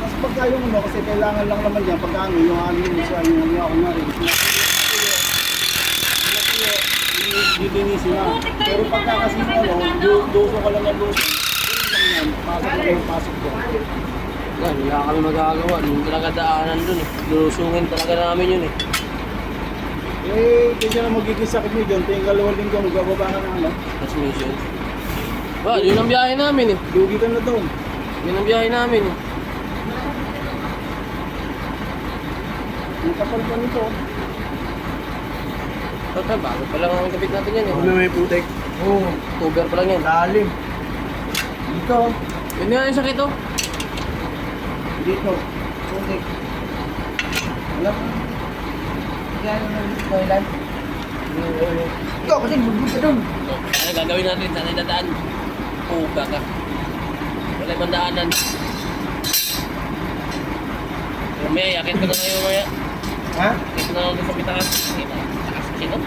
Kasi pagka yung ano, kasi kailangan lang naman yan, pagka ano, yung ano mo siya, yung ano ako na rin. Dilinisin na. Pero pagka kasi ano, doso ka lang ng doso, lang yan, pasok ko. Yan, wala kami magagawa. Yung talaga daanan dun eh. Lulusungin talaga namin yun eh. Kaya na magiging sakit nyo dyan, tingin kalawang linggo, magbababa ka na ano. Transmission. Ba, yun ang biyahe namin eh. Lugi ka na doon. Yun ang biyahe namin eh. Ang kapal pa nito. Total, bago pa lang ang kapit natin yan eh. may putek. Oo. October pa lang yan. Lalim. Dito. Yun nga yung sakit oh. Dito. Putek. Alam. Yan yung toilet. Ito kasi bubog ka doon. Ano gagawin natin? Saan ay dadaan? Puga ka. Wala ibang daanan. May yakit ko na ngayon maya. Ha? Yakit ko na lang sa pitaas. Taas sino?